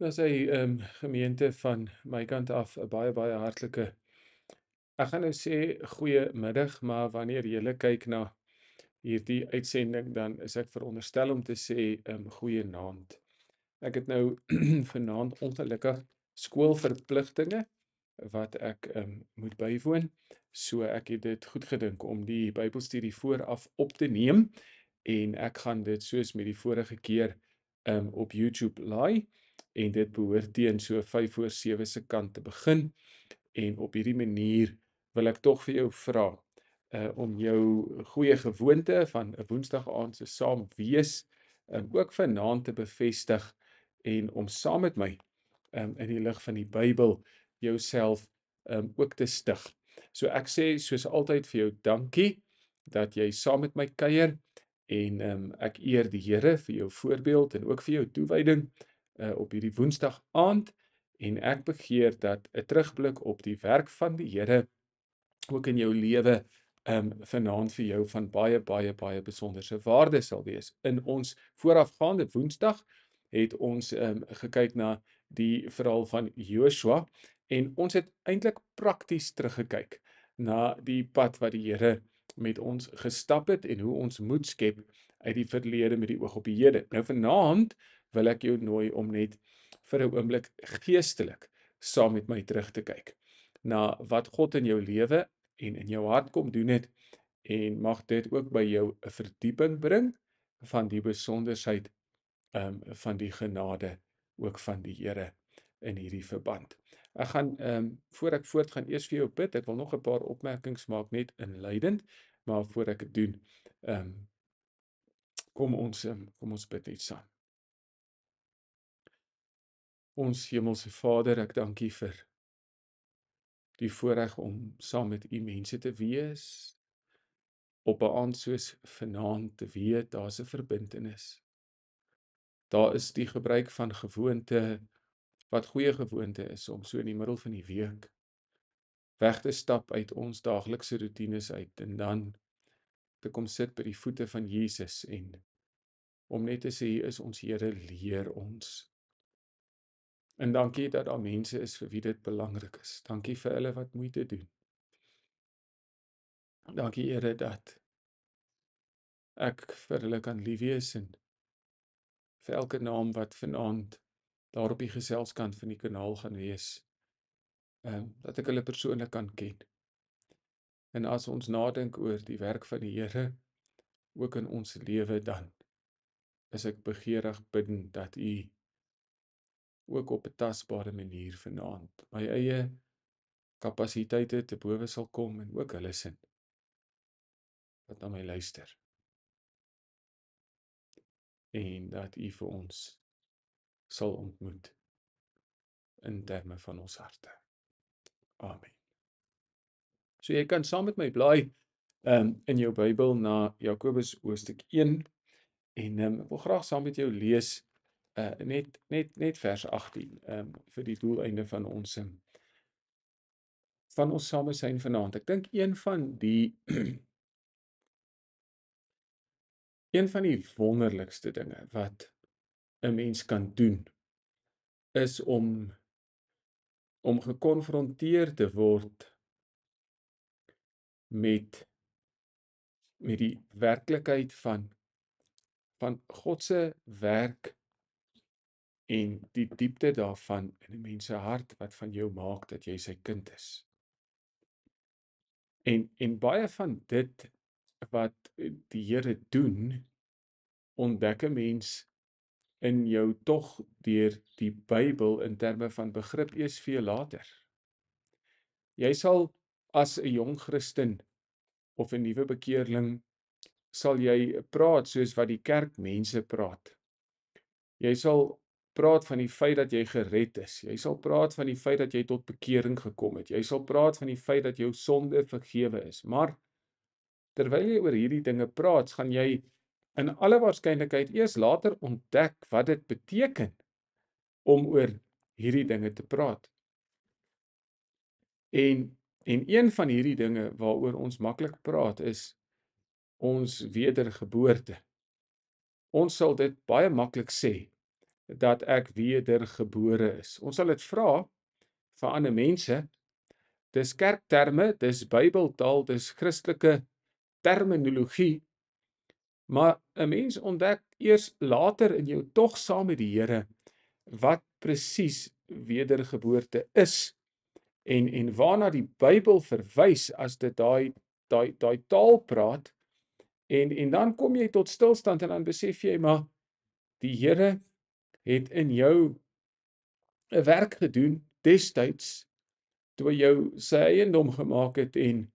Dis hy gemeente van my kant af 'n baie hartlike ek gaan nou sê goeiemiddag, maar wanneer julle kyk na hierdie uitsending, dan is ek veronderstel om te sê goeienaand. Ek het nou vanaand ongelukkig skoolverpligtinge wat ek moet bywoon. So ek het dit goed gedink om die Bybelstudie vooraf op te neem en ek gaan dit soos met die vorige keer op YouTube laai en dit behoort teen so 5 voor 7 se kant te begin en op hierdie manier wil ek tog vir jou vra om jou goeie gewoonte van 'n Woensdag aand se saam wees ook vanaand te bevestig en om saam met my in die lig van die Bybel jouself ook te stig. So ek sê soos altyd vir jou dankie dat jy saam met my kuier en ek eer die Here vir jou voorbeeld en ook vir jou toewyding op hierdie Woensdag aand en ek begeer dat 'n terugblik op die werk van die Here ook in jou lewe vanaand vir jou van baie besonderse waarde sal wees. In ons voorafgaande Woensdag het ons gekyk na die verhaal van Joshua en ons het eintlik prakties teruggekyk na die pad wat die Here met ons gestap het en hoe ons moed skep uit die verlede met die oog op die hede. Nou vanaand wil ek jou nooi om net vir 'n oomblik geestelik saam met my terug te kyk na wat God in jou lewe en in jou hart kom doen het en mag dit ook by jou 'n verdieping bring van die besonderheid van die genade ook van die Here in hierdie verband. Ek gaan voor ek voortgaan eers vir jou bid. Ek wil nog 'n paar opmerkings maak net inleidend, maar voor ek dit doen, kom ons bid net saam. Ons hemelse Vader, ek dank U vir die voorreg om saam met U mense te wees. Op 'n aand soos vanaand te weet daar's 'n verbintenis. Daar is die gebruik van gewoonte wat goeie gewoonte is om so in die middel van die week weg te stap uit ons daaglikse roetines uit en dan te kom sit by die voete van Jesus en om net te sê hier is ons Here, leer ons. En dankie dat daar mense is vir wie dit belangrik is. Dankie vir hulle wat moeite doen. Dankie Here dat ek vir hulle kan lief wees en vir elke naam wat vanaand daar op die geselskant van die kanaal gaan wees, dat ek hulle persoonlik kan ken. En as ons nadink oor die werk van die Here ook in ons lewe, dan is ek begeerig bidend dat U ook op 'n tasbare manier vanaand my eie kapasiteite te bowe sal kom en ook hulle sin wat na my luister en dat U vir ons sal ontmoet in terme van ons harte. Amen. So jy kan saam met my blaai in jou Bybel na Jakobus hoofstuk 1 en ek wil graag saam met jou lees net vers 18 vir die doeleinde van ons samesyn vanaand. Ek dink een van die een van die wonderlikste dinge wat 'n mens kan doen is om gekonfronteer te word met die werklikheid van God se werk en die diepte daarvan in 'n mens se hart wat van jou maak dat jy sy kind is. En baie van dit wat die Here doen, ontdek 'n mens in jou tog deur die Bybel in terme van begrip eers veel later. Jy sal as 'n jong Christen of 'n nuwe bekeerling sal jy praat soos wat die kerkmense praat. Jy sal praat van die feit dat jy gered is. Jy sal praat van die feit dat jy tot bekering gekom het. Jy sal praat van die feit dat jou sonde vergewe is. Maar terwyl jy oor hierdie dinge praat, gaan jy in alle waarskynlikheid eers later ontdek wat dit beteken om oor hierdie dinge te praat. En een van hierdie dinge waaroor ons maklik praat is ons wedergeboorte. Ons sal dit baie maklik sê, dat ek wedergebore is? Ons sal dit vra vir ander mense. Dis kerkterme, dis Bybeltaal, dis Christelike terminologie, maar 'n mens ontdek eers later in jou tog saam met die Here wat presies wedergeboorte is en waarna die Bybel verwys as dit daai taal praat en dan kom jy tot stilstand en dan besef jy maar die Here het in jou 'n werk gedoen destyds toe hy jou sy eiendom gemaak het en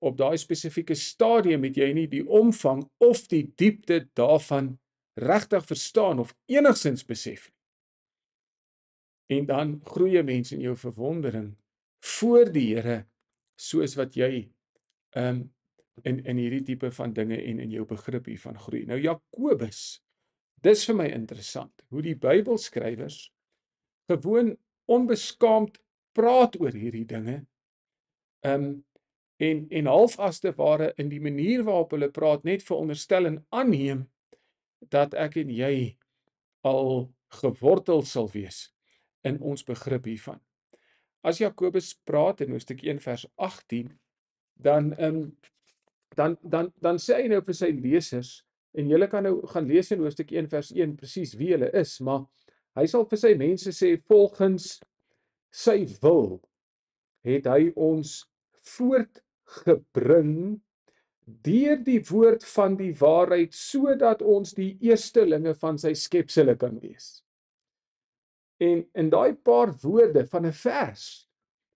op daai spesifieke stadium het jy nie die omvang of die diepte daarvan regtig verstaan of enigsins besef. En dan groei 'n mens in jou verwondering voor die Here soos wat jy in hierdie tipe van dinge en in jou begrip hiervan groei. Nou Jakobus, dis vir my interessant hoe die Bybelskrywers gewoon onbeskaamd praat oor hierdie dinge. En half as te ware in die manier waarop hulle praat net veronderstel en aanneem dat ek en jy al gewortel sal wees in ons begrip hiervan. As Jakobus praat in hoofstuk 1 vers 18, dan sê hy nou vir sy lesers, en julle kan nou gaan lees in hoofstuk 1 vers 1 presies wie hulle is, maar hy sal vir sy mense sê, volgens sy wil het hy ons voortgebring deur die woord van die waarheid, sodat ons die eerstelinge van sy skepsele kan wees. En in daai paar woorde van 'n vers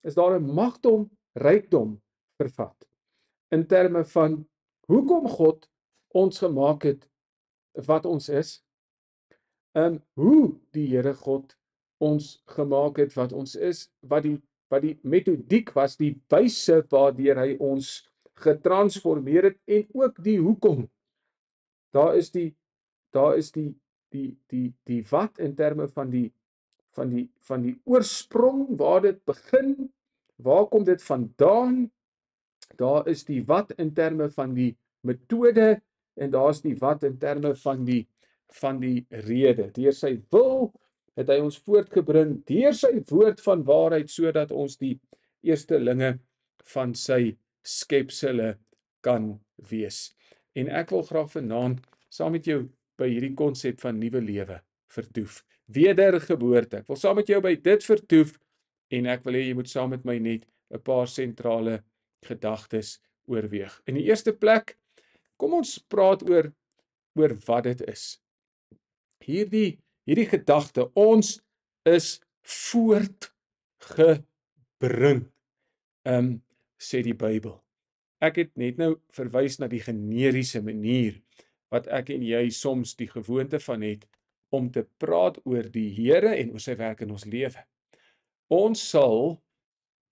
is daar 'n magdom rykdom vervat in terme van hoekom God ons gemaak het wat ons is, hoe die Here God ons gemaak het wat ons is, wat die metodiek was, die wyse waardeur hy ons getransformeer het en ook die hoekom. Daar is die wat in terme van die oorsprong, waar dit begin, waar kom dit vandaan? Daar is die wat in terme van die metode en daar is die wat in terme van die rede. Deur sy wil het hy ons voortgebring deur sy woord van waarheid sodat ons die eerstelinge van sy skepsele kan wees. En ek wil graag vanaand saam met jou by hierdie konsep van nuwe lewe vertoef. Wedergeboorte. Ek wil saam met jou by dit vertoef en ek wil hê jy moet saam met my net 'n paar sentrale gedagtes oorweeg. In die eerste plek, kom ons praat oor wat dit is. Hierdie gedagte, ons is voortgebring, sê die Bybel. Ek het net nou verwys na die generiese manier wat ek en jy soms die gewoonte van het om te praat oor die Here en oor sy werk in ons lewe. Ons sal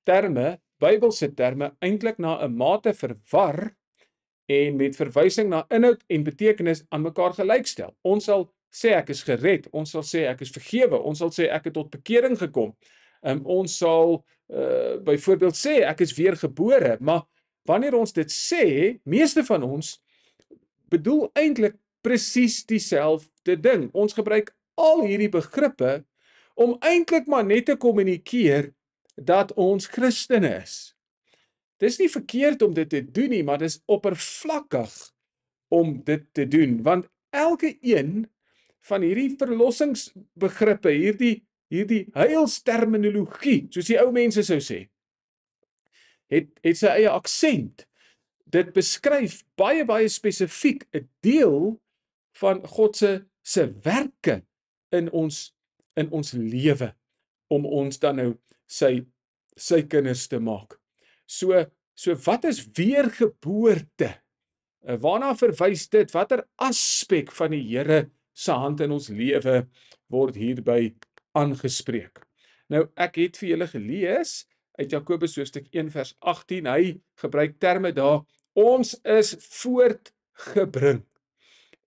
terme, Bybelse terme, eintlik na 'n mate verwar en met verwysing na inhoud en betekenis aan mekaar gelykstel. Ons sal sê ek is gered, ons sal sê ek is vergewe, ons sal sê ek het tot bekering gekom. Ons sal byvoorbeeld sê ek is weergebore, maar wanneer ons dit sê, meeste van ons bedoel eintlik presies dieselfde ding. Ons gebruik al hierdie begrippe om eintlik maar net te kommunikeer dat ons Christene is. Dis nie verkeerd om dit te doen nie, maar dis oppervlakkig om dit te doen, want elke een van hierdie verlossingsbegrippe, hierdie heilsterminologie, soos die ou mense sou sê, het sy eie aksent. Dit beskryf baie spesifiek 'n deel van God se werke in ons lewe om ons dan nou sy kinders te maak. So wat is weergeboorte? Waarna verwys dit? Watter aspek van die Here se hand in ons lewe word hierby aangespreek? Nou ek het vir julle gelees uit Jakobus hoofstuk 1 vers 18. Hy gebruik terme daar, ons is voortgebring.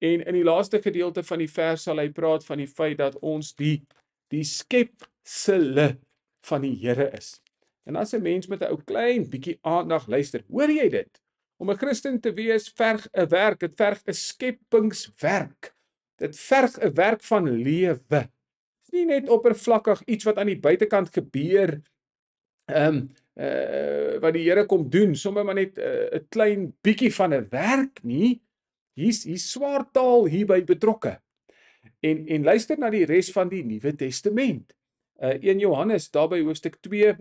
En in die laaste gedeelte van die vers sal hy praat van die feit dat ons die skepsele van die Here is. En as 'n mens met 'n ou klein bietjie aandag luister, hoor jy dit? Om 'n Christen te wees verg 'n werk, dit verg 'n skepingswerk. Dit verg 'n werk van lewe. nie net oppervlakkig iets wat aan die buitekant gebeur, wat die Here kom doen, sommer maar net 'n klein bietjie van 'n werk nie. Hier's swaar taal hierby betrokke. En luister na die res van die Nuwe Testament. 1 Johannes daarby hoofstuk 2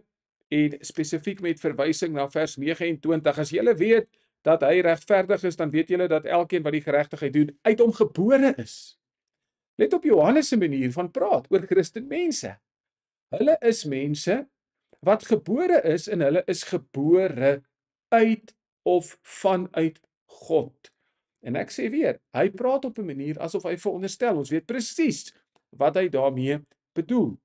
en spesifiek met verwysing na vers 29. As julle weet dat hy regverdig is, dan weet julle dat elkeen wat die geregtigheid doen, uit hom gebore is. Let op Johannes se manier van praat oor Christenmense. Hulle is mense wat gebore is en hulle is gebore uit of vanuit God. En ek sê weer, hy praat op 'n manier asof hy veronderstel, ons weet presies wat hy daarmee bedoel.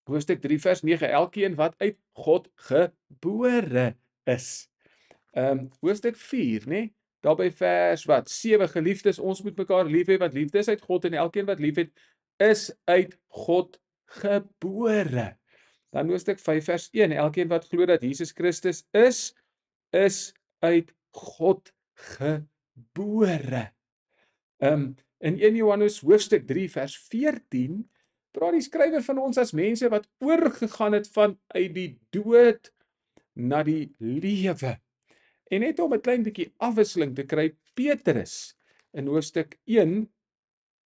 Hoofstuk 3 vers 9, elkeen wat uit God gebore is. Hoofstuk 4, né? Daarby vers wat 7, geliefdes, ons moet mekaar lief hê, want liefde is uit God en elkeen wat lief het, is uit God gebore. Dan hoofstuk 5 vers 1, elkeen wat glo dat Jesus Christus is uit God gebore. In 1 Johannes hoofstuk 3 vers 14, praat die skrywer van ons as mense wat oorgegaan het van uit die dood na die lewe. En net om 'n klein bietjie afwisseling te kry, Petrus in hoofstuk 1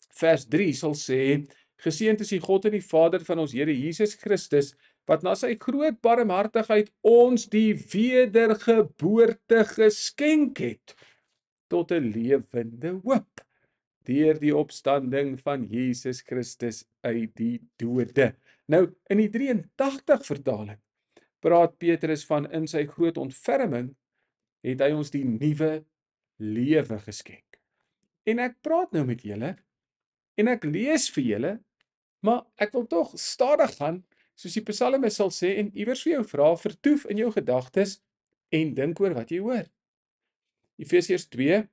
vers 3 sal sê, geseënd is die God en die Vader van ons Here Jesus Christus, wat na sy groot barmhartigheid ons die wedergeboorte geskenk het tot 'n lewende hoop deur die opstanding van Jesus Christus uit die dode. Nou, in die 83 vertaling praat Petrus van in sy groot ontferming het hy ons die nuwe lewe geskenk. En ek praat nou met julle en ek lees vir julle, maar ek wil tog stadig gaan, soos die psalmis sal sê, en iewers vir jou vra, vertoef in jou gedagtes en dink oor wat jy hoor. Efesiërs 2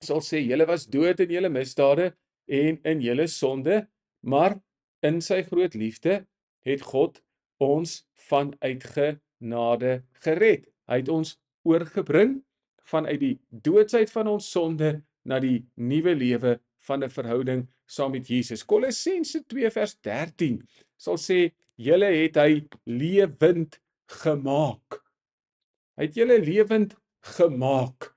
sal sê, julle was dood in julle misdade en in julle sonde, maar in sy groot liefde het God ons vanuit genade gered. Hy het ons oorgebring vanuit die doodsheid van ons sonde na die nuwe lewe van 'n verhouding saam met Jesus. Kolossense 2 vers 13 sal sê, julle het hy lewend gemaak. Hy het julle lewend gemaak.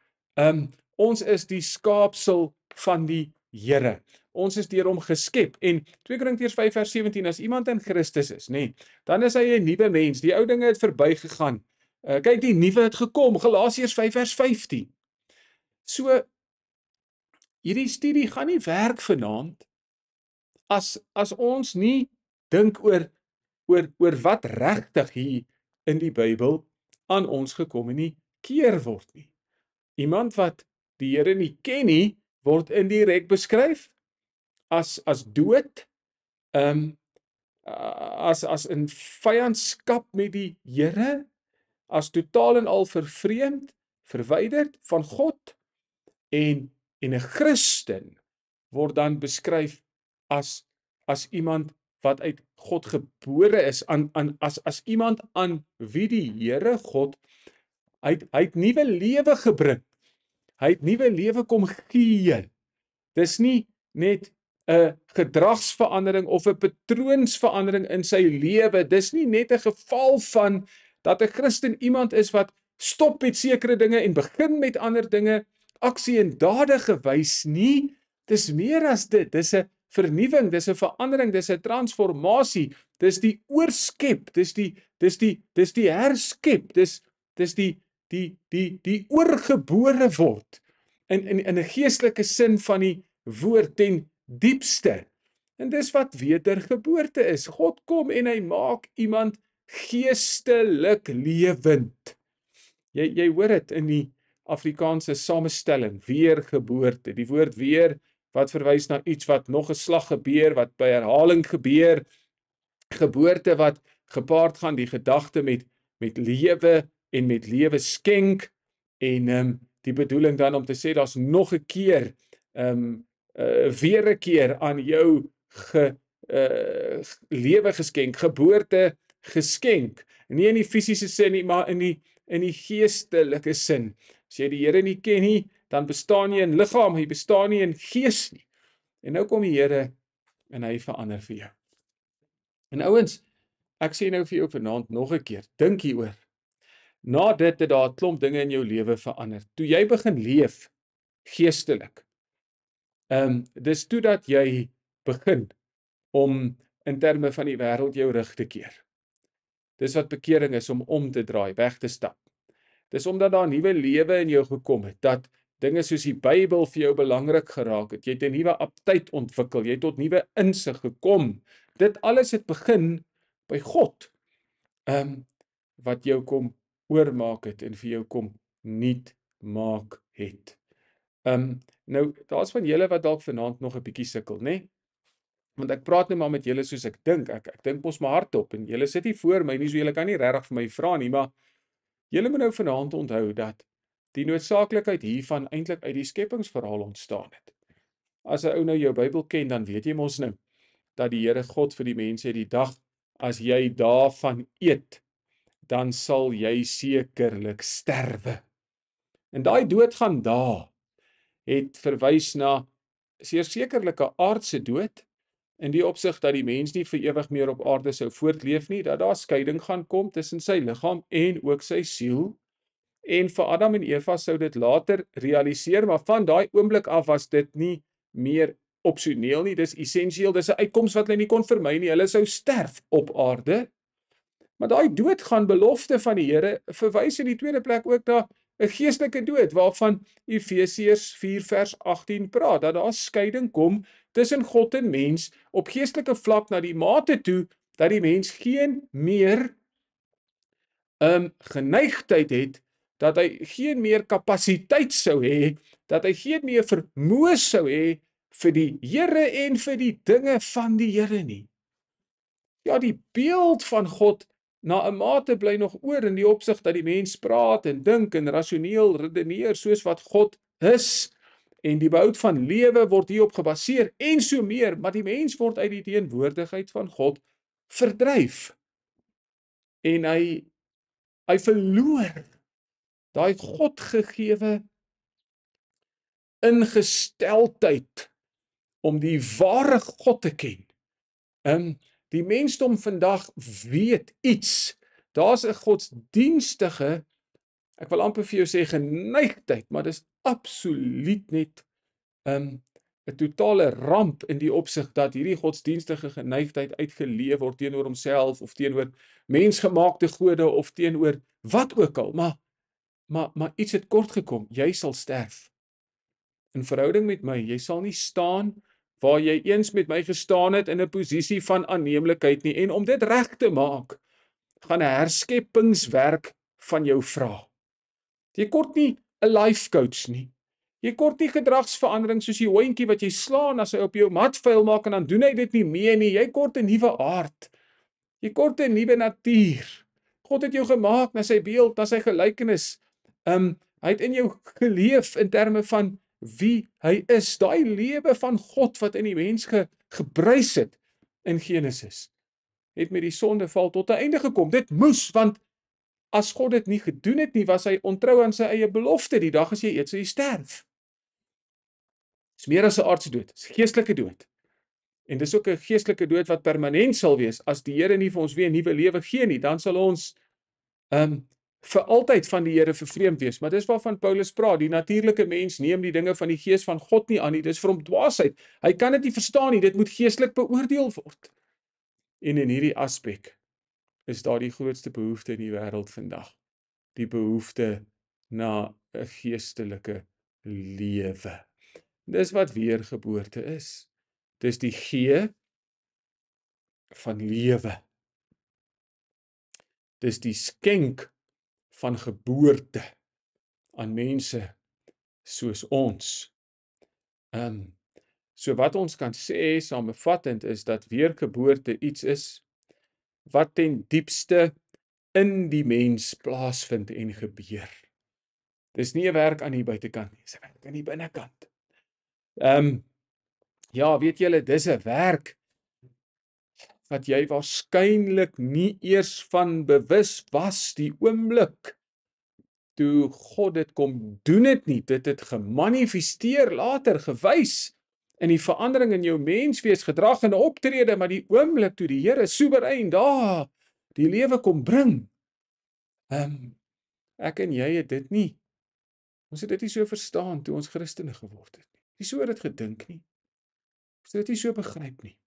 Ons is die skaapsel van die Here. Ons is deur hom geskep. En 2 Korintiërs 5 vers 17, as iemand in Christus is, nê, dan is hy 'n nuwe mens. Die ou dinge het verbygegaan. Kyk, die nuwe het gekom. Galasiërs 5 vers 15. So, hierdie studie gaan nie werk vanaand as ons nie dink oor wat regtig hier in die Bybel aan ons gekommunikeer word nie. Iemand wat die Here nie ken nie, word indirek beskryf as dood, as in vyandskap met die Here, as totaal en al vervreemd, verwyderd van God, en 'n Christen word dan beskryf as iemand wat uit God gebore is, as iemand aan wie die Here God, hy het nuwe lewe gebring. Hy het nuwe lewe kom gee. Dis nie net 'n gedragsverandering of 'n patroonsverandering in sy lewe. Dis nie net 'n geval van dat 'n Christen iemand is wat stop met sekere dinge en begin met ander dinge, aksie en dade gewys nie. Dis meer as dit. Dis 'n vernuwing, dis 'n verandering, dis 'n transformasie. Dis die oorskep, dis die herskep, dis die oorgebore word in 'n geestelike sin van die woord ten diepste. En dis wat wedergeboorte is. God kom en hy maak iemand geestelik lewend. Jy hoor dit in die Afrikaanse samestelling, weergeboorte. Die woord weer wat verwys na iets wat nog 'n slag gebeur, wat by herhaling gebeur. Geboorte wat gepaard gaan die gedagte met lewe en met lewe skenk, en die bedoeling dan om te sê daar's nog 'n keer, weer 'n keer aan jou lewe geskenk, geboorte geskenk. Nie in die fisiese sin nie, maar in die geestelike sin. As jy die Here nie ken nie, dan bestaan jy in liggaam, jy bestaan nie in gees nie. En nou kom die Here en hy verander vir jou. En ouens, ek sê nou vir jou vanaand nog 'n keer, dink hieroor. Na dit het daar 'n klomp dinge in jou lewe verander. Toe jy begin leef geestelik. Dis toe dat jy begin om in terme van die wêreld jou rug te keer. Dis wat bekering is, om te draai, weg te stap. Dis omdat daar 'n nuwe lewe in jou gekom het, dat dinge soos die Bybel vir jou belangrik geraak het. Jy het 'n nuwe aptyd ontwikkel, jy het tot nuwe insig gekom. Dit alles het begin by God. Wat jou kom oormaak het en vir jou kom nuut maak het. Nou, daar's van julle wat dalk vanaand nog 'n bietjie sukkel, né? Want ek praat net maar met julle soos ek dink. Ek dink mos my hardop en julle sit hier voor my, nie so julle kan nie regtig vir my vra nie, maar julle moet nou vanaand onthou dat die noodsaaklikheid hiervan eintlik uit die skepingsverhaal ontstaan het. As 'n ou nou jou Bybel ken, dan weet jy mos nou dat die Here God vir die mense het die dag, as jy daarvan eet, dan sal jy sekerlik sterwe. En daai dood gaan daar het verwys na sekerlike aardse dood, in die opsig dat die mens nie vir ewig meer op aarde sou voortleef nie, dat daar skeiding gaan kom tussen sy liggaam en ook sy siel. En vir Adam en Eva sou dit later realiseer, maar van daai oomblik af was dit nie meer opsioneel nie, dis essensieel, dis 'n uitkoms wat hulle nie kon vermy nie, hulle sou sterf op aarde. Maar daai dood gaan belofte van die Here verwys in die tweede plek ook na 'n geestelike dood, waarvan Efesiërs 4 vers 18 praat, dat daar skeiding kom tussen God en mens op geestelike vlak na die mate toe, dat die mens geen meer geneigtheid het, dat hy geen meer kapasiteit sou hê, dat hy geen meer vermoë sou hê vir die Here en vir die dinge van die Here nie. Ja, die beeld van God na 'n mate bly nog oor in die opsig dat die mens praat en dink en rasioneel redeneer soos wat God is, en die behoud van lewe word hierop gebaseer en so meer, maar die mens word uit die teenwoordigheid van God verdryf. En hy verloor daai Godgegewe ingesteldheid om die ware God te ken. Die mensdom vandag weet iets. Daar's 'n godsdienstige, ek wil amper vir jou sê geneigtheid, maar dis absoluut net 'n totale ramp in die opsig dat hierdie godsdienstige geneigtheid uitgeleef word teenoor homself of teenoor mensgemaakte gode of teenoor wat ook al, maar iets het kort gekom. Jy sal sterf. In verhouding met my, jy sal nie staan waar jy eens met my gestaan het in 'n posisie van aanneemlikheid nie, en om dit reg te maak, gaan 'n herskeppingswerk van jou vra. Jy kort nie 'n life coach nie. Jy kort nie gedragsverandering soos die hondjie wat jy slaan as hy op jou mat vuil maak en dan doen hy dit nie meer nie. Jy kort 'n nuwe aard. Jy kort 'n nuwe natuur. God het jou gemaak na sy beeld, na sy gelykenis. Hy het in jou geleef in terme van wie hy is. Daai lewe van God wat in die mens gebruis het in Genesis, het met die sondeval tot 'n einde gekom. Dit moes, want as God dit nie gedoen het nie, was hy ontrou aan sy eie belofte. Die dag as jy eet, sal jy sterf. Dis meer as 'n aardse dood, dis 'n geestelike dood. En dis ook 'n geestelike dood wat permanent sal wees. As die Here nie vir ons weer 'n nuwe lewe gee nie, dan sal ons vir altyd van die Here vervreemd wees. Maar dis waarvan Paulus praat. Die natuurlike mens neem die dinge van die gees van God nie aan nie. Dis vir hom dwaasheid. Hy kan dit nie verstaan nie. Dit moet geestelik beoordeel word. En in hierdie aspek is daar die grootste behoefte in die wêreld vandag. Die behoefte na 'n geestelike lewe. Dis wat weergeboorte is. Dis die gee van lewe. Dis die skenk van geboorte aan mense soos ons. So wat ons kan sê samevattend is dat weergeboorte iets is wat ten diepste in die mens plaasvind en gebeur. Dis nie 'n werk aan die buitekant nie, dis 'n werk aan die binnekant. Ja, weet julle, dis 'n werk wat jy waarskynlik nie eers van bewus was die oomblik toe God dit kom doen het nie. Dit het gemanifesteer later, gewys in die verandering in jou menswees, gedrag en optrede, maar die oomblik toe die Here soewerein daar die lewe kom bring. Ek en jy het dit nie. Ons het dit nie so verstaan toe ons Christene geword het nie. Nie so dit gedink nie. Ons het dit nie so begryp nie.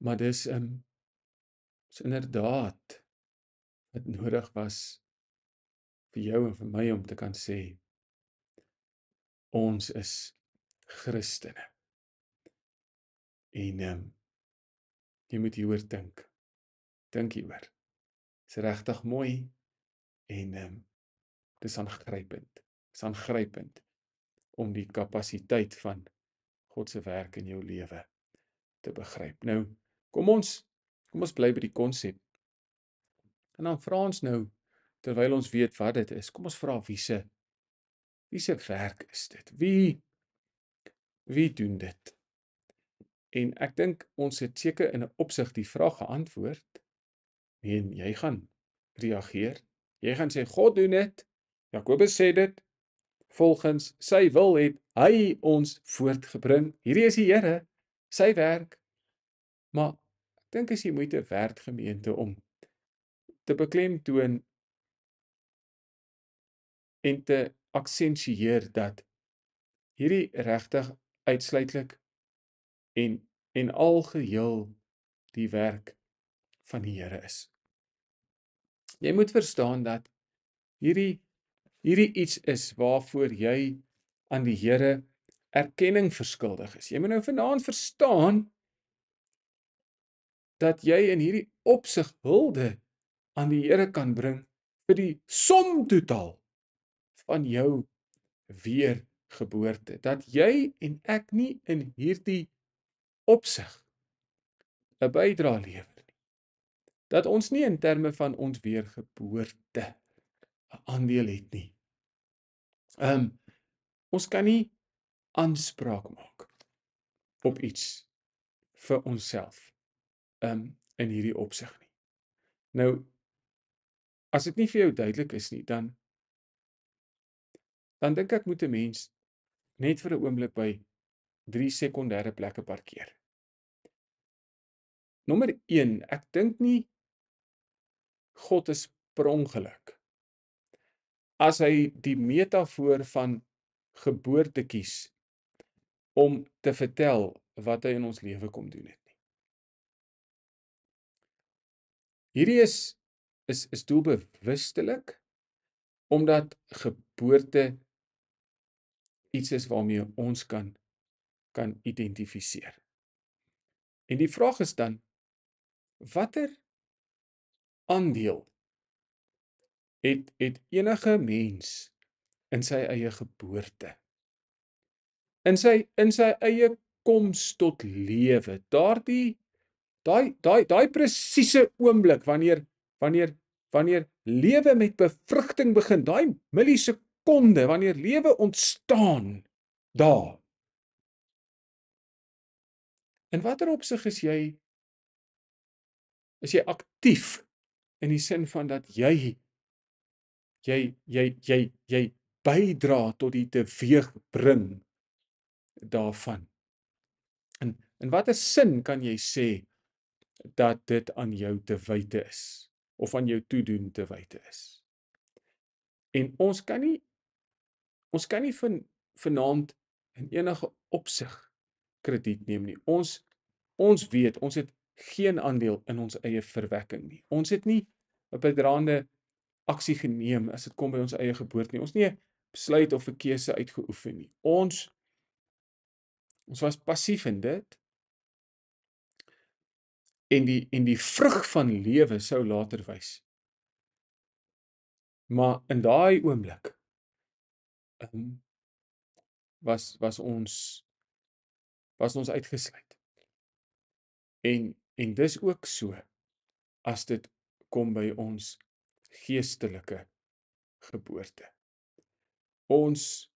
Maar dis is inderdaad wat nodig was vir jou en vir my om te kan sê, ons is Christene. En jy moet hieroor dink. Dink hieroor. Is regtig mooi en dis aangrypend. Dis aangrypend om die kapasiteit van God se werk in jou lewe te begryp. Nou, kom ons bly by die konsep. En dan vra ons nou, terwyl ons weet wat dit is, kom ons vra wie se werk is dit? Wie doen dit? En ek dink ons het seker in 'n opsig die vraag geantwoord. Nee, jy gaan reageer. Jy gaan sê God doen dit. Jakobus sê dit. Volgens sy wil het hy ons voortgebring. Hierdie is die Here, sy werk. Maar ek dink as jy moeite werd gemeente om te beklemtoon en te aksentueer dat hierdie regtig uitsluitlik en algeheel die werk van die Here is. Jy moet verstaan dat hierdie iets is waarvoor jy aan die Here erkenning verskuldig is. Jy moet nou vanaand verstaan dat jy in hierdie opsig hulde aan die Here kan bring vir die som totaal van jou weergeboorte. Dat jy en ek nie in hierdie opsig 'n bydrae lewer nie. Dat ons nie in terme van ons weergeboorte 'n aandeel het nie. Ons kan nie aanspraak maak op iets vir onsself in hierdie opsig nie. Nou, as dit nie vir jou duidelik is nie, dan dink ek moet 'n mens net vir 'n oomblik by 3 sekondêre plekke parkeer. Nommer 1, ek dink nie God is per ongeluk as hy die metafoor van geboorte kies om te vertel wat hy in ons lewe kom doen het nie. Hierdie is doelbewustelik omdat geboorte iets is waarmee ons kan identifiseer. En die vraag is dan, watter aandeel het enige mens in sy eie geboorte? In sy eie koms tot lewe, daai presiese oomblik wanneer lewe met bevrugting begin, daai millisekonde wanneer lewe ontstaan daar. In watter opsig is jy aktief in die sin van dat jy bydra tot die teweegbring daarvan? In watter sin kan jy sê dat dit aan jou te wyte is of aan jou toedoen te wyte is? En ons kan nie vanaand in enige opsig krediet neem nie. Ons weet, ons het geen aandeel in ons eie verwekking nie. Ons het nie 'n bydraende aksie geneem as dit kom by ons eie geboorte nie. Ons nie 'n besluit of 'n keuse uitgeoefen nie. Ons was passief in dit. En die vrug van lewe sou later wys. Maar in daai oomblik was ons uitgesluit. En dis ook so as dit kom by ons geestelike geboorte. Ons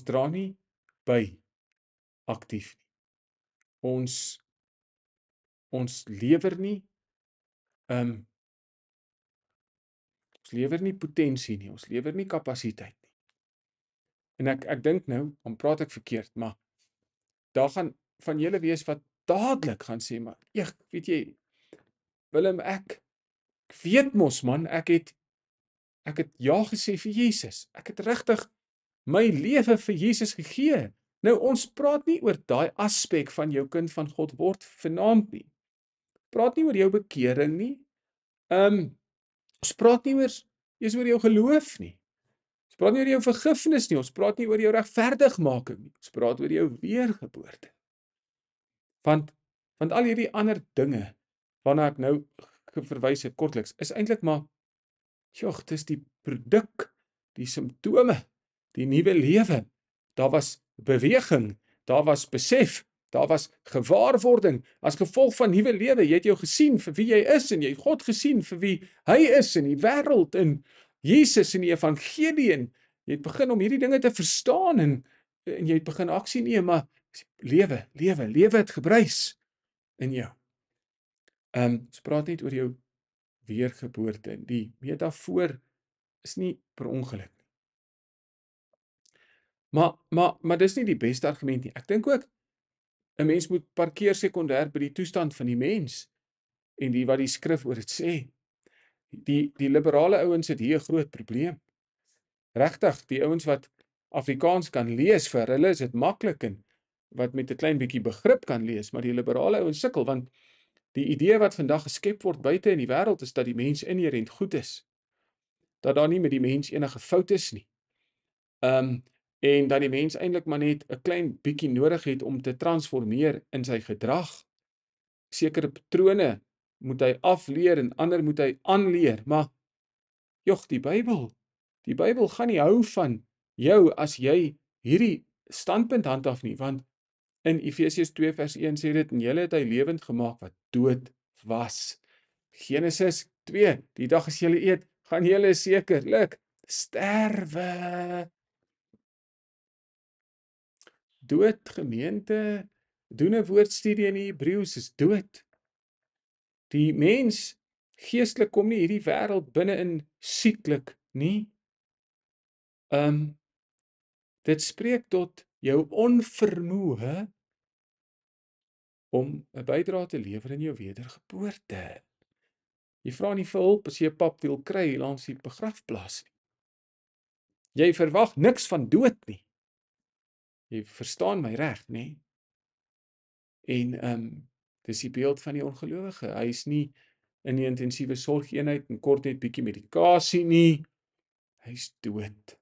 dra nie by aktief nie. Ons lewer nie potensie nie, ons lewer nie kapasiteit nie. En ek dink nou, dan praat ek verkeerd, maar daar gaan van julle wees wat dadelik gaan sê, maar weet jy, Willem, ek weet mos man, ek het ja gesê vir Jesus. Ek het regtig my lewe vir Jesus gegee. Nou ons praat nie oor daai aspek van jou kind van God word vanaand nie. Praat nie oor jou bekering nie. Ons praat nie eers oor jou geloof nie. Ons praat nie oor jou vergifnis nie. Ons praat nie oor jou regverdigmaking nie. Ons praat oor jou weergeboorte. Want al hierdie ander dinge waarna ek nou verwys het kortliks, is eintlik maar dis die produk, die simptome, die nuwe lewe. Daar was beweging, daar was besef, daar was gewaarwording as gevolg van nuwe lewe. Jy het jou gesien vir wie jy is en jy het God gesien vir wie hy is in die wêreld en Jesus in die evangelie en jy het begin om hierdie dinge te verstaan en jy het begin aksie neem, maar lewe het gebruis in jou. Ons praat net oor jou weergeboorte. Die metafoor is nie per ongeluk nie. Maar dis nie die beste argument nie. Ek dink ook 'n mens moet parkeer sekondêr by die toestand van die mens en wat die skrif oor dit sê. Die liberale ouens het hier 'n groot probleem. Regtig, die ouens wat Afrikaans kan lees, vir hulle is dit maklik en wat met 'n klein bietjie begrip kan lees, maar die liberale ouens sukkel want die idee wat vandag geskep word buite in die wêreld is dat die mens inherënt goed is. Dat daar nie met die mens enige fout is nie. En dat die mens eintlik maar net 'n klein bietjie nodig het om te transformeer in sy gedrag. Sekere patrone moet hy afleer en ander moet hy aanleer, maar die Bybel gaan nie hou van jou as jy hierdie standpunt handhaaf nie, want in Efesiërs 2 vers 1 sê dit en julle het hy lewend gemaak wat dood was. Genesis 2, die dag as julle eet, gaan julle sekerlik sterwe. Dood, gemeente, doen 'n woordstudie in die Hebreëus, is dood. Die mens geestelik kom nie hierdie wêreld binne in sieklik nie. Dit spreek tot jou onvermoë om 'n bydrae te lewer in jou wedergeboorte. Jy vra nie vir hulp as jy 'n pap wil kry langs die begrafplaas nie. Jy verwag niks van dood nie. Jy verstaan my reg, nê? En dis die beeld van die ongelowige. Hy is nie in die intensiewe sorgeenheid en kort net bietjie medikasie nie. Hy's dood.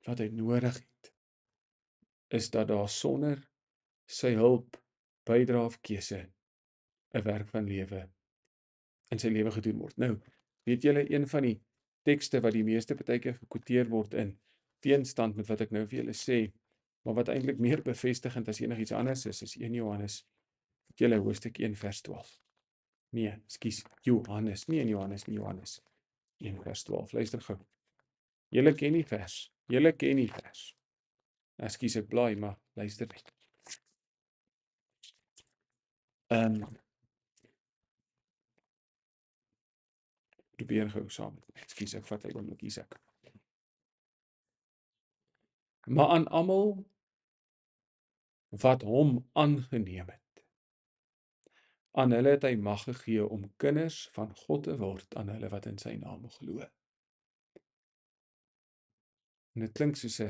Wat hy nodig het is dat daar sonder sy hulp, bydrae of keuse 'n werk van lewe in sy lewe gedoen word. Nou, weet julle een van die tekste wat die meeste partykeer gekwoteer word in teenstand met wat ek nou vir julle sê, maar wat eintlik meer bevestigend as enigiets anders is 1 Johannes, julle hoofstuk 1 vers 12. Nee, ekskuus, Johannes, nie in Johannes nie, Johannes 1 vers 12. Luister gou. Julle ken die vers. Ekskuus, ek blaai, maar luister net. Probeer gou saam met my. Ekskuus, ek vat 'n oombliekie sak. Maar aan almal wat hom aangeneem het, aan hulle het hy mag gegee om kinders van God te word, aan hulle wat in sy naam glo. En dit klink soos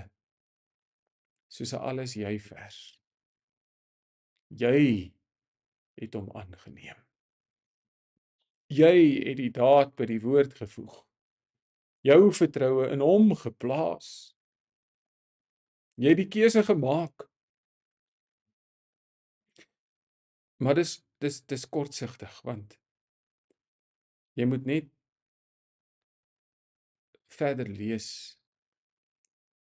'n alles jy vers. Jy het hom aangeneem. Jy het die daad by die woord gevoeg. Jou vertroue in hom geplaas. Jy het die keuse gemaak. Maar dis kortsigtig, want jy moet net verder lees.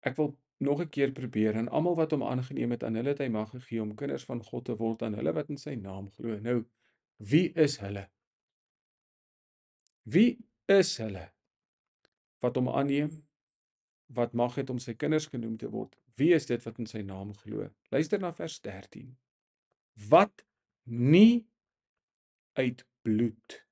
Ek wil nog 'n keer probeer, en almal wat hom aangeneem het, aan hulle het hy mag gegee om kinders van God te word, aan hulle wat in sy naam glo. Nou, wie is hulle? Wie is hulle wat hom aanneem, wat mag het om sy kinders genoem te word? Wie is dit wat in sy naam glo? Luister na vers 13. Wat nie uit bloed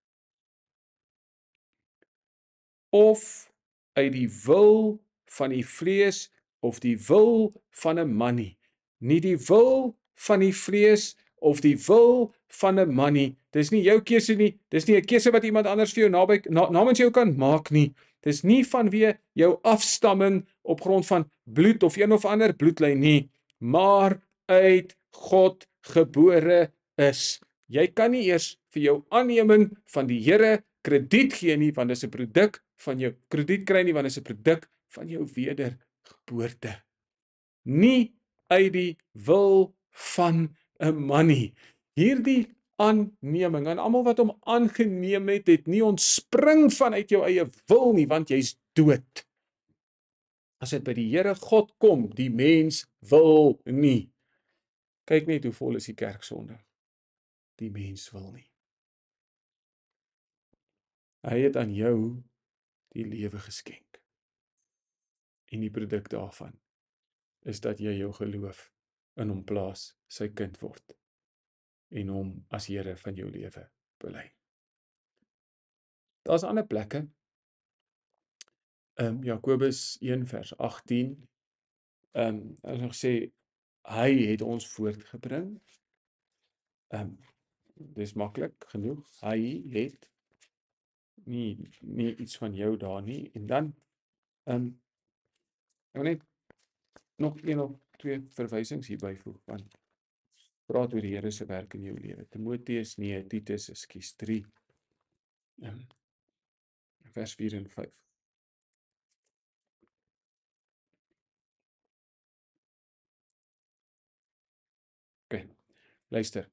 of uit die wil van die vlees of die wil van 'n man nie. Nie die wil van die vlees of die wil van 'n man nie. Dis nie jou keuse nie. Dis nie 'n keuse wat iemand anders vir jou namens jou kan maak nie. Dis nie vanweë jou afstamming op grond van bloed of een of ander bloedlyn nie, maar uit God gebore is. Jy kan nie eers vir jou aanneming van die Here krediet gee nie, want dis 'n produk van jou krediet kry nie, want dis 'n produk van jou wedergeboorte. Nie uit die wil van 'n man nie. Hierdie aanneming, en almal wat hom aangeneem het nie ontspring vanuit jou eie wil nie, want jy's dood. As dit by die Here God kom, die mens wil nie. Kyk net hoe vol is die kerk Sondag. Die mens wil nie. Hy het aan jou die lewe geskenk. En die produk daarvan is dat jy jou geloof in hom plaas, sy kind word en hom as Here van jou lewe bely. Daar's ander plekke. Jakobus 1 vers 18. As nog sê hy het ons voortgebring. Dis maklik genoeg. Hy het nie iets van jou daar nie. En dan ek wil net nog 1 of 2 verwysings hier byvoeg, want praat oor die Here se werk in jou lewe. Timoteus, Titus, ekskuus 3. Vers 4 en 5. OK, luister.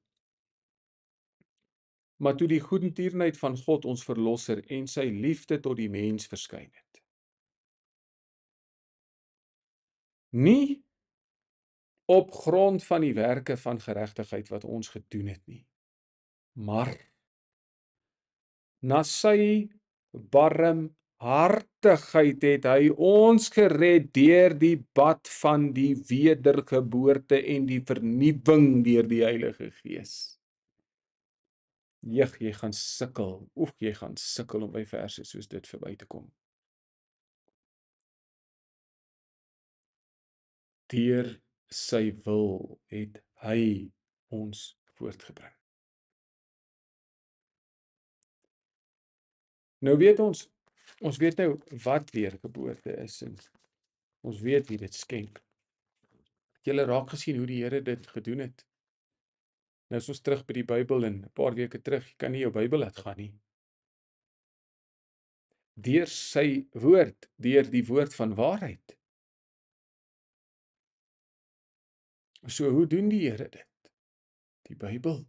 Maar toe die goedertierenheid van God ons verlosser en sy liefde tot die mens verskyn het. Nie op grond van die werke van geregtigheid wat ons gedoen het nie, maar na sy barmhartigheid het hy ons gered deur die bad van die wedergeboorte en die vernuwing deur die Heilige Gees. Jy gaan sukkel. Jy gaan sukkel om by verse soos dit verby te kom. Deur sy wil het hy ons voortgebring. Nou weet ons weet nou wat wedergeboorte is en ons weet wie dit skenk. Julle raak gesien hoe die Here dit gedoen het. Nou is ons terug by die Bybel en 'n paar weke terug, jy kan nie jou Bybel laat gaan nie. Deur sy woord, deur die woord van waarheid. So hoe doen die Here dit? Die Bybel.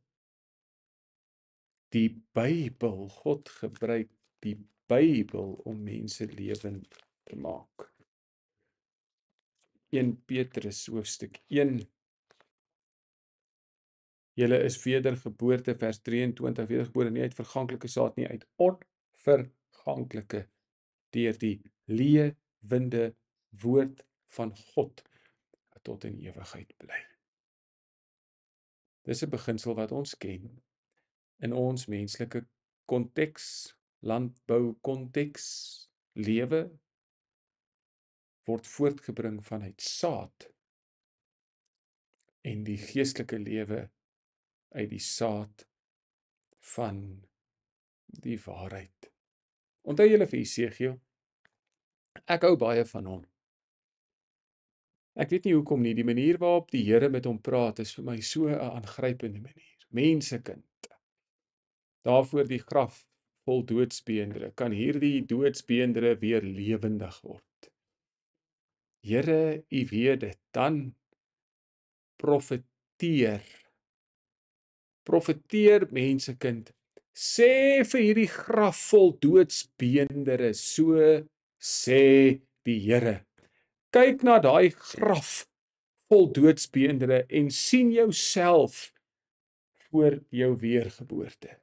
Die Bybel, God gebruik die Bybel om mense lewend te maak. 1 Petrus hoofstuk 1. Julle is wedergeboorte vers 23, wedergebore nie uit verganklike saad nie, uit onverganklike deur die lewende woord van God wat tot in ewigheid bly. Dis 'n beginsel wat ons ken in ons menslike konteks, landbou konteks, lewe word voortgebring vanuit saad en die geestelike lewe uit die saad van die waarheid. Onthou julle vir Esegiel? Ek hou baie van hom. Ek weet nie hoekom nie, die manier waarop die Here met hom praat is vir my so 'n aangrypende manier. Mensekind. Daarvoor die graf vol doodsbeendere, kan hierdie doodsbeendere weer lewendig word. Here, U weet dit, dan profeteer mensekind, sê vir hierdie graf vol doodsbeendere, so sê die Here. Kyk na daai graf vol doodsbeendere en sien jouself voor jou weergeboorte.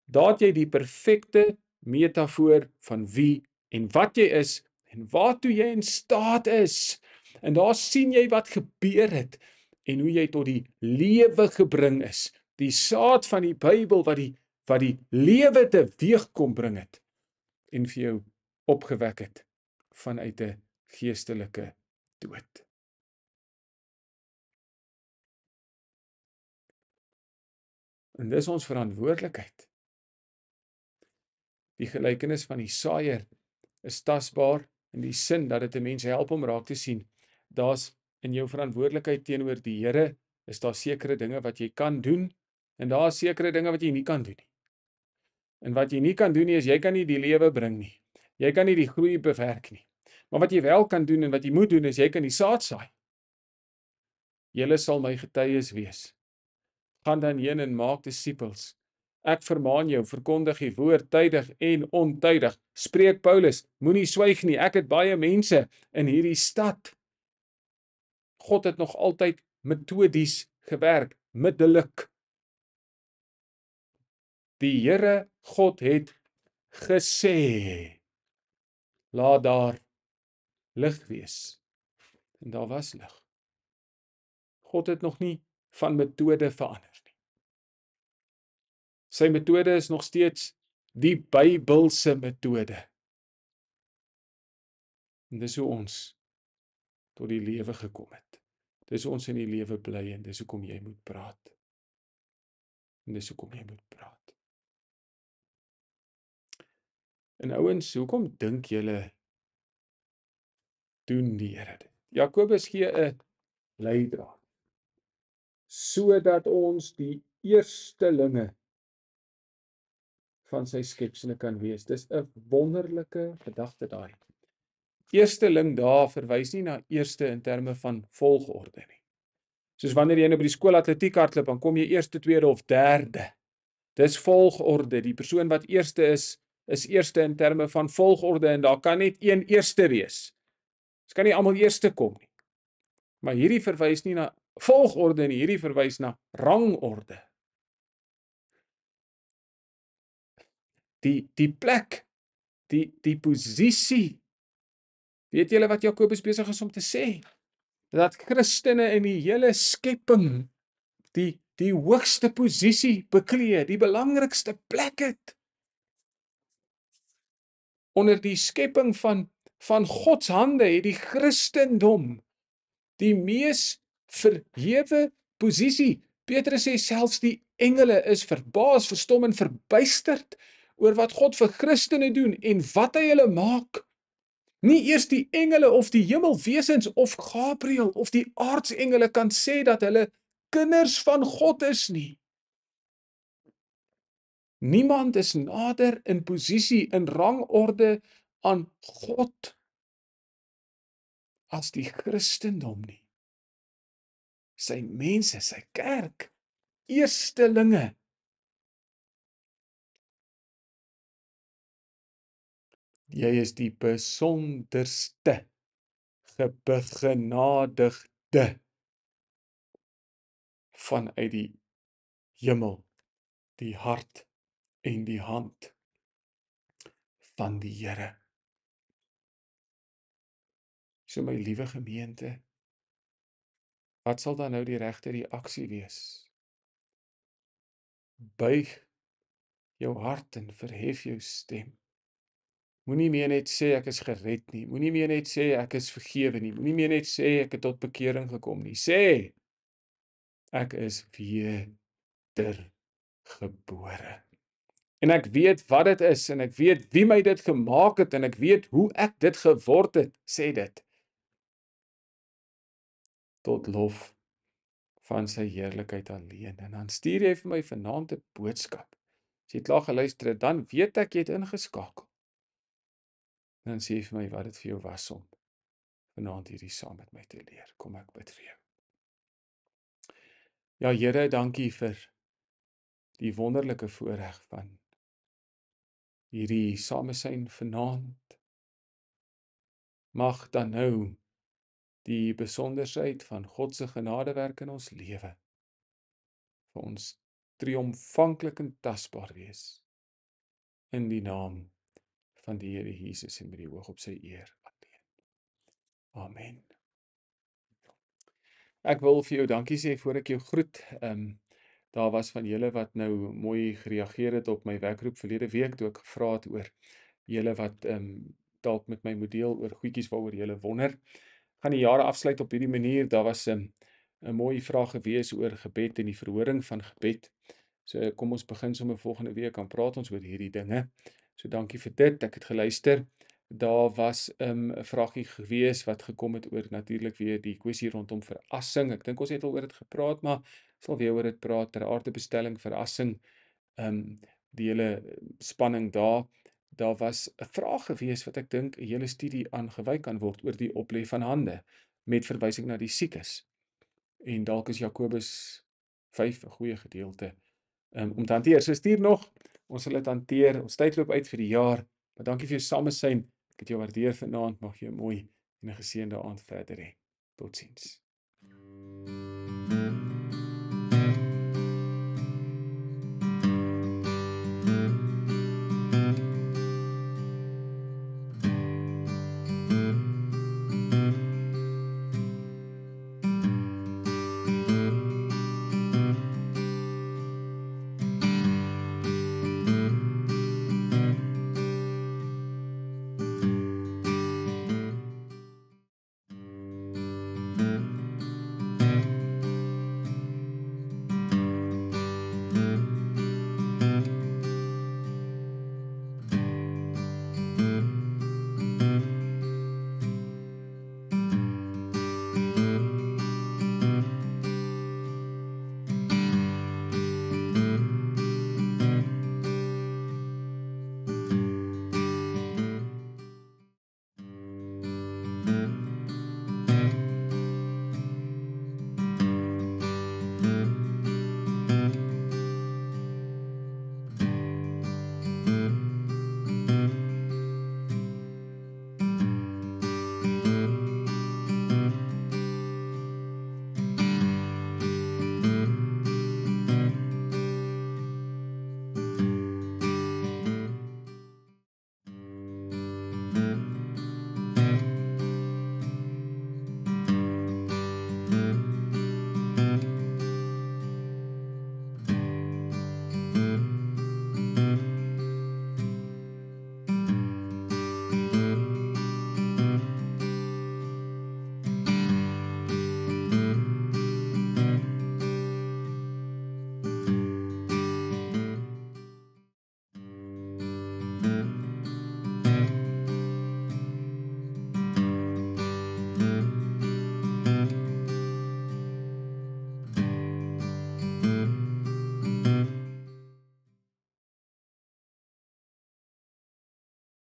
Daar het jy die perfekte metafoor van wie en wat jy is en waartoe jy in staat is. En daar sien jy wat gebeur het en hoe jy tot die lewe gebring is. Die saad van die Bybel wat die lewe teweeg kom bring het en vir jou opgewek het vanuit 'n geestelike dood. En dis ons verantwoordelikheid. Die gelykenis van die saaiër is tasbaar in die sin dat dit 'n mens help om raak te sien. Daar's in jou verantwoordelikheid teenoor die Here, is daar sekere dinge wat jy kan doen en daar is sekere dinge wat jy nie kan doen nie. En wat jy nie kan doen nie, is jy kan nie die lewe bring nie. Jy kan nie die groei bewerk nie. Maar wat jy wel kan doen en wat jy moet doen, is jy kan die saad saai. Julle sal my getuies wees. Gaan dan heen en maak disippels. Ek vermaan jou, verkondig die woord tydig en ontydig. Spreek Paulus, moenie swyg nie. Ek het baie mense in hierdie stad. God het nog altyd metodies gewerk, middelik. Die Here God het gesê, laat daar lig wees. En daar was lig. God het nog nie van metode verander nie. Sy metode is nog steeds die Bybelse metode. En dis hoe ons tot die lewe gekom het. Dis hoe ons in die lewe bly en dis hoekom jy moet praat. En dis hoekom jy moet praat. En ouens, hoekom dink julle doen die Here dit? Jakobus gee 'n leidraad, sodat ons die eerstelinge van sy skepsels kan wees. Dis 'n wonderlike gedagte daai. Eersteling daar verwys nie na eerste in terme van volgorde nie. Soos wanneer jy nou by die skool atletiek hardloop, dan kom jy eerste, tweede of derde. Dis volgorde. Die persoon wat eerste is eerste in terme van volgorde en daar kan net een eerste wees. Dit kan nie almal eerste kom nie. Maar hierdie verwys nie na volgorde nie, hierdie verwys na rangorde. Die plek, die posisie. Weet julle wat Jakobus besig is om te sê? Dat Christene in die hele skepping die hoogste posisie beklee, die belangrikste plek het. Onder die skepping van God se hande het die Christendom die mees verhewe posisie. Petrus sê selfs die engele is verbaas, verstom en verbuisterd oor wat God vir Christene doen en wat hy hulle maak. Nie eers die engele of die hemelwesens of Gabriël of die aardsengele kan sê dat hulle kinders van God is nie. Niemand is nader in posisie, in rangorde aan God as die Christendom nie. Sy mense, sy kerk, eerstelinge. Jy is die besonderste, gebegenadigde vanuit die hemel, die hart en die hand van die Here. So my liewe gemeente, wat sal dan nou die regte reaksie wees? Buig jou hart en verhef jou stem. Moenie meer net sê ek is gered nie. Moenie meer net sê ek is vergewe nie. Moenie meer net sê ek het tot bekering gekom nie. Sê ek is wedergebore. En ek weet wat dit is en ek weet wie my dit gemaak het en ek weet hoe ek dit geword het. Sê dit. Tot lof van sy heerlikheid alleen. En dan stuur jy vir my vanaand 'n boodskap. As jy klaar geluister het, dan weet ek jy het ingeskakel. Dan sê jy vir my wat dit vir jou was om vanaand hierdie saam met my te leer. Kom ek bid vir jou. Ja Here, dankie vir die wonderlike voorreg van hierdie samesyn vanaand. Mag dan nou die besonderheid van God se genadewerk in ons lewe vir ons triomfantlik en tasbaar wees. In die naam van die Here Jesus en met die oog op sy eer alleen. Amen. Ek wil vir jou dankie sê voor ek jou groet. Daar was van julle wat nou mooi gereageer het op my werkgroep verlede week toe ek gevra het oor julle wat dalk met my moet deel oor goedjies waaroor julle wonder. Gaan die jare afsluit op hierdie manier. Daar was 'n mooi vraag gewees oor gebed en die verhoring van gebed. So kom ons begin sommer volgende week, dan praat ons oor hierdie dinge. So dankie vir dit. Ek het geluister. Daar was 'n vraagie gewees wat gekom het oor natuurlik weer die kwessie rondom verassing. Ek dink ons het al oor dit gepraat, maar sal weer oor dit praat. Ter aardebestelling, verassing, die hele spanning daar. Daar was 'n vraag gewees wat ek dink 'n hele studie aan gewy kan word oor die oplê van hande met verwysing na die siekes. En dalk is Jakobus 5 'n goeie gedeelte om te hanteer. So stuur nog, ons sal dit hanteer. Ons tyd loop uit vir die jaar, maar dankie vir jou samesyn. Ek het jou waardeer vanaand. Mag jy 'n mooi en 'n geseënde aand verder hê. Totsiens.